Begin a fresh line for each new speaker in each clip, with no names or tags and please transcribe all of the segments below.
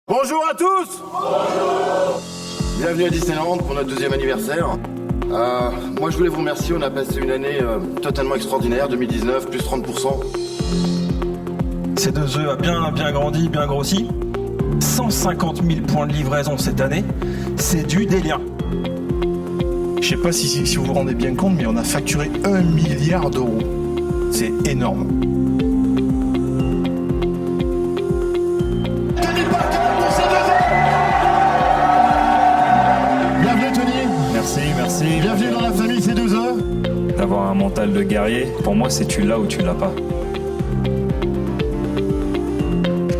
Bonjour à tous. Bonjour. Bienvenue à Disneyland pour notre 2e anniversaire. Moi je voulais vous remercier, on a passé une année totalement extraordinaire, 2019, plus 30%.
C2E a bien grandi, bien grossi. 150 000 points de livraison cette année, c'est du délire.
Je sais pas si vous vous rendez bien compte, mais on a facturé 1 milliard d'euros. C'est énorme.
Bienvenue Tony.
Merci.
Bienvenue dans la famille C2E.
D'avoir un mental de guerrier, pour moi c'est tu l'as ou tu l'as pas.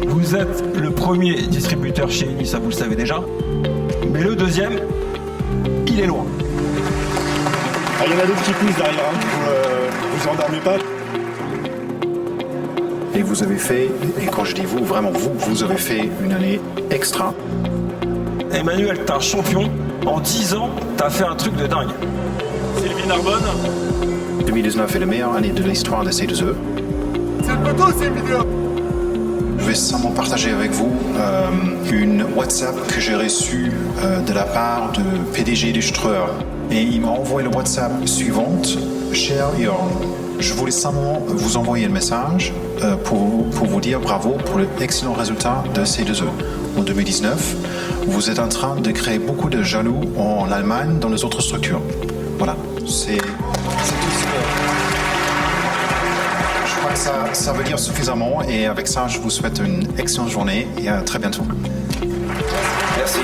Vous êtes le premier distributeur chez Uni, ça vous le savez déjà. Mais le deuxième, il est loin.
Il y en a d'autres qui poussent derrière, vous endormez pas. Et vous avez fait, et quand je dis vous, vraiment vous avez fait une année extra.
Emmanuel, t'es un champion. En 10 ans, t'as fait un truc de dingue.
Sylvie Narbonne.
2019 est la meilleure année de l'histoire de C2E.
C'est le poteau ces vidéos.
Je vais simplement partager avec vous une WhatsApp que j'ai reçue de la part de PDG du Streuer. Et il m'a envoyé le WhatsApp suivante. Cher Jörn, je voulais simplement vous envoyer le message pour vous dire bravo pour l'excellent résultat de C2E. En 2019, vous êtes en train de créer beaucoup de jaloux en Allemagne, dans les autres structures. Voilà, c'est tout ce que... Je crois que ça veut dire suffisamment, et avec ça, je vous souhaite une excellente journée et à très bientôt.
Merci.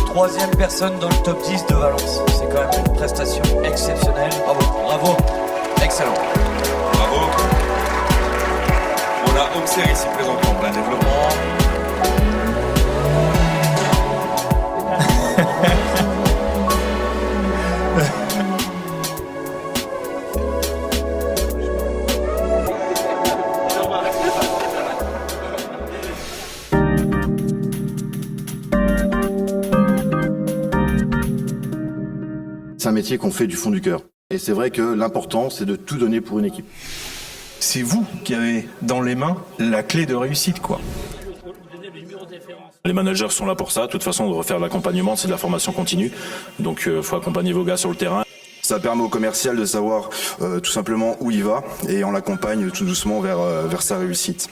Troisième personne dans le top 10 de Valence. C'est quand même une prestation exceptionnelle. Bravo, excellent.
Bravo. On a Auxerre ici présent en plein développement.
C'est un métier qu'on fait du fond du cœur. Et c'est vrai que l'important, c'est de tout donner pour une équipe.
C'est vous qui avez dans les mains la clé de réussite, quoi.
Les managers sont là pour ça. De toute façon, on doit faire de l'accompagnement, c'est de la formation continue. Donc, faut accompagner vos gars sur le terrain.
Ça permet au commercial de savoir tout simplement où il va et on l'accompagne tout doucement vers sa réussite.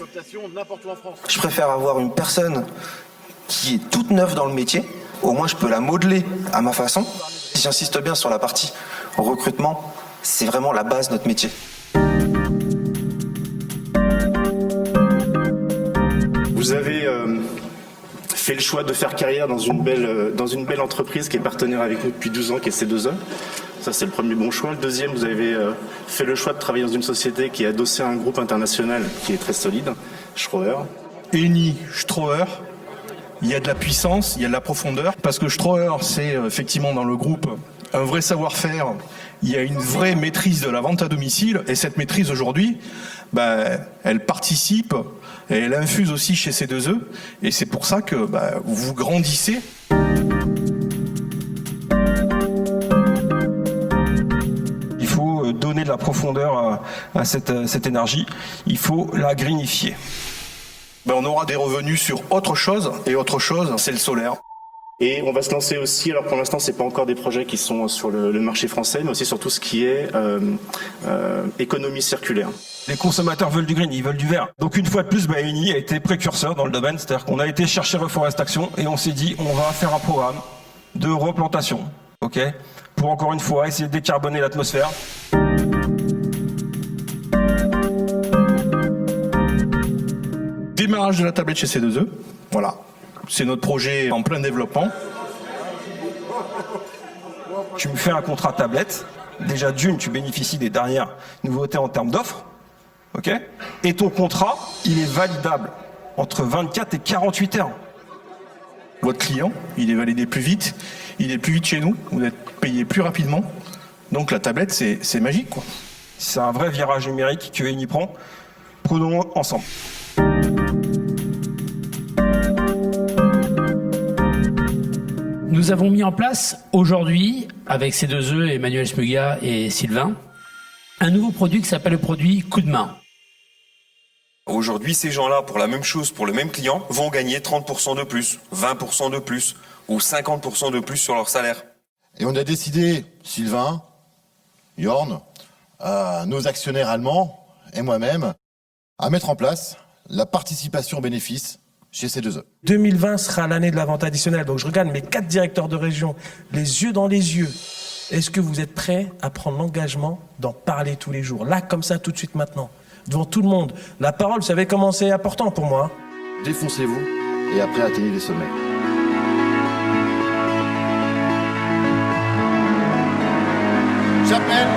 Je préfère avoir une personne qui est toute neuve dans le métier. Au moins, je peux la modeler à ma façon. J'insiste bien sur la partie recrutement. C'est vraiment la base de notre métier.
Vous avez fait le choix de faire carrière dans une belle entreprise qui est partenaire avec nous depuis 12 ans, qui est C2E. Ça, c'est le premier bon choix. Le deuxième, vous avez fait le choix de travailler dans une société qui est adossée à un groupe international qui est très solide, Streuer.
Eni, Streuer, il y a de la puissance, il y a de la profondeur. Parce que Streuer, c'est effectivement dans le groupe un vrai savoir-faire. Il y a une vraie maîtrise de la vente à domicile. Et cette maîtrise, aujourd'hui, elle participe et elle infuse aussi chez C2E. Et c'est pour ça que vous grandissez.
Il faut donner de la profondeur à cette énergie. Il faut la greenifier.
On aura des revenus sur autre chose. Et autre chose, c'est le solaire.
Et on va se lancer aussi, alors pour l'instant, c'est pas encore des projets qui sont sur le marché français, mais aussi sur tout ce qui est économie circulaire.
Les consommateurs veulent du green, ils veulent du vert. Donc une fois de plus, Eni a été précurseur dans le domaine. C'est-à-dire qu'on a été chercher Reforestation et on s'est dit on va faire un programme de replantation, ok, pour encore une fois essayer de décarboner l'atmosphère.
Démarrage de la tablette chez C2E. Voilà. C'est notre projet en plein développement.
Tu me fais un contrat tablette. Déjà d'une, tu bénéficies des dernières nouveautés en termes d'offres. Ok ? Et ton contrat, il est validable entre 24 et 48 heures.
Votre client, il est validé plus vite. Il est plus vite chez nous. Vous êtes payé plus rapidement. Donc la tablette, c'est magique, quoi.
C'est un vrai virage numérique que Eni prend. Prenons-le ensemble.
Nous avons mis en place aujourd'hui, avec ces deux œufs, Emmanuel Smuga et Sylvain, un nouveau produit qui s'appelle le produit Coup de main.
Aujourd'hui, ces gens-là, pour la même chose, pour le même client, vont gagner 30% de plus, 20% de plus ou 50% de plus sur leur salaire.
Et on a décidé, Sylvain, Jorn, nos actionnaires allemands et moi-même, à mettre en place la participation bénéfice chez ces deux œufs.
2020 sera l'année de la vente additionnelle. Donc je regarde mes 4 directeurs de région, les yeux dans les yeux. Est-ce que vous êtes prêts à prendre l'engagement d'en parler tous les jours? Là, comme ça, tout de suite maintenant. Devant tout le monde. La parole, vous savez comment c'est important pour moi.
Défoncez-vous et après atteignez les sommets. J'appelle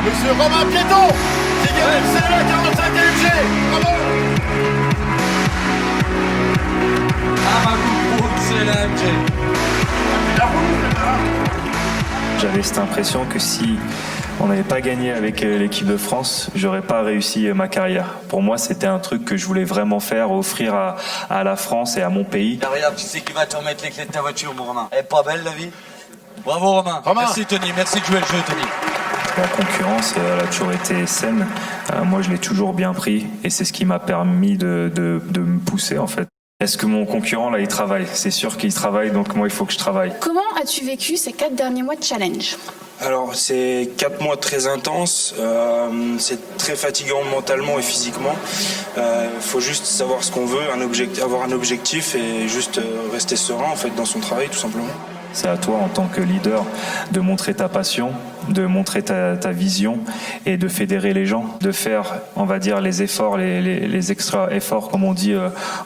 Monsieur Romain Piéton, qui gagne le CEA 45 AMG. Bravo.
J'avais cette impression que si on n'avait pas gagné avec l'équipe de France, j'aurais pas réussi ma carrière. Pour moi, c'était un truc que je voulais vraiment faire, offrir à la France et à mon pays.
Regarde, tu sais qui va te remettre les clés de ta voiture, mon Romain. Elle est pas belle, la vie? Bravo, Romain. Merci, Tony. Merci de jouer le jeu, Tony.
La concurrence, elle a toujours été saine. Moi, je l'ai toujours bien pris et c'est ce qui m'a permis de me pousser, en fait. Est-ce que mon concurrent, là, il travaille? C'est sûr qu'il travaille, donc moi, il faut que je travaille.
Comment as-tu vécu ces 4 derniers mois de challenge?
Alors, c'est 4 mois très intenses. C'est très fatigant mentalement et physiquement. Faut juste savoir ce qu'on veut, avoir un objectif et juste rester serein, en fait, dans son travail, tout simplement.
C'est à toi, en tant que leader, de montrer ta passion, de montrer ta vision et de fédérer les gens, de faire, on va dire, les efforts, les extra efforts, comme on dit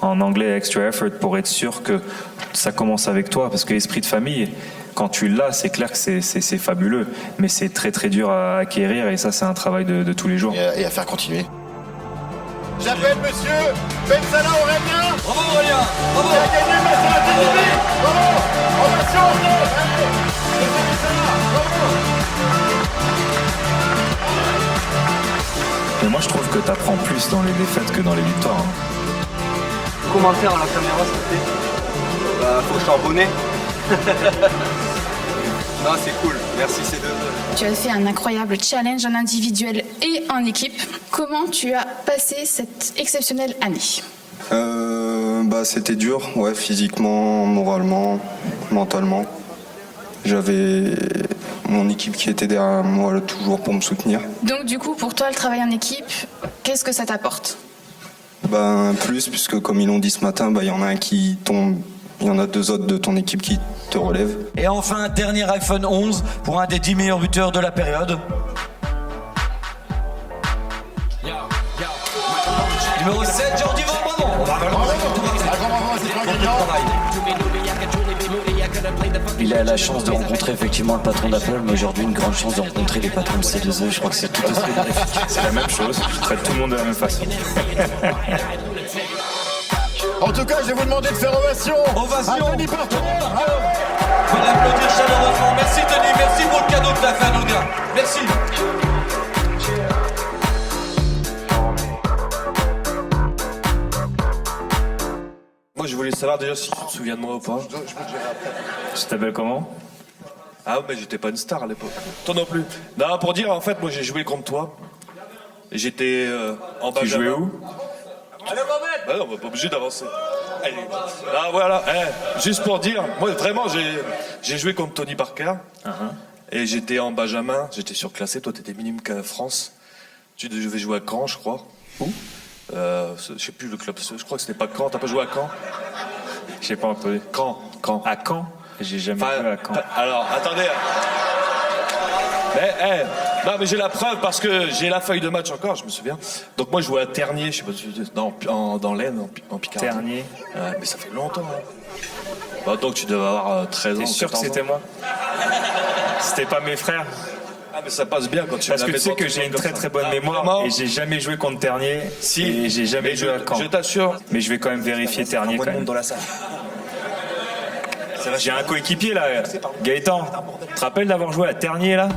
en anglais, extra effort, pour être sûr que ça commence avec toi. Parce que l'esprit de famille, quand tu l'as, c'est clair que c'est fabuleux, mais c'est très très dur à acquérir et ça, c'est un travail de tous les jours.
Et à faire continuer. J'appelle Monsieur Benzala Aurélien.
Bravo, Aurélien. Bravo.
Qui a gagné le match de la TDB. Bravo. Ovation. Allez. Benzala. Bravo.
Mais moi, je trouve que tu apprends plus dans les défaites que dans les victoires.
Commentaire à la caméra, s'il te plaît. Faut que je sois abonné. Non, c'est cool. Merci, ces deux.
Tu as fait un incroyable challenge en individuel et en équipe. Comment tu as passé cette exceptionnelle année?
C'était dur, ouais, physiquement, moralement, mentalement. J'avais mon équipe qui était derrière moi toujours pour me soutenir.
Donc du coup, pour toi, le travail en équipe, qu'est-ce que ça t'apporte?
Plus, puisque comme ils l'ont dit ce matin, il y en a un qui tombe, il y en a 2 autres de ton équipe qui te relèvent.
Et enfin, un dernier iPhone 11 pour un des 10 meilleurs buteurs de la période. Numéro 7, Jordi Van, bravo.
Il a la chance de rencontrer effectivement le patron d'Apple, mais aujourd'hui une grande chance de rencontrer les patrons de C2E. Je crois que c'est tout aussi bénéfique.
C'est la même chose, je traite tout le monde de la même façon.
En tout cas, je vais vous demander de faire ovation.
Ovation.
À Tony Parton.
On va l'applaudir chaleureusement. Merci, Tony. Merci pour le cadeau que t'as fait à nos gars. Merci.
Moi, je voulais savoir déjà si tu te souviens de moi ou pas.
Tu t'appelles comment?
Ah, mais j'étais pas une star à l'époque. Toi non plus. Non, pour dire, en fait, moi, j'ai joué contre toi. J'étais en Benjamin.
Tu jouais où?
Allez, Mohamed. Non, on va pas obligé d'avancer. Allez. Ah, voilà. Juste pour dire, moi, vraiment, j'ai joué contre Tony Parker. Et j'étais en Benjamin. J'étais surclassé. Toi, t'étais minime qu'à France. Tu devais jouer à Caen, je crois.
Où?
Je sais plus le club. Je crois que c'était pas Caen. T'as pas joué à Caen?
Je sais pas entendu.
Caen.
À Caen? J'ai jamais joué à Caen.
Alors, attendez. Non, mais j'ai la preuve parce que j'ai la feuille de match encore, je me souviens. Donc moi, je jouais à Ternier, je sais pas si dans l'Aisne, en Picardie.
Ternier.
Mais ça fait longtemps. Hein. Donc tu devais avoir 13 ans.
T'es sûr que c'était moi? C'était pas mes frères?
Ah, mais ça passe bien quand tu.
Parce que tu sais que j'ai une très très bonne mémoire et j'ai jamais joué contre Ternier.
Si.
Et j'ai jamais joué à Caen.
Je t'assure.
Mais je vais quand même vérifier Ternier quand même.
Dans la salle.
J'ai un coéquipier là, Gaëtan. Tu te rappelles d'avoir joué à Ternier là?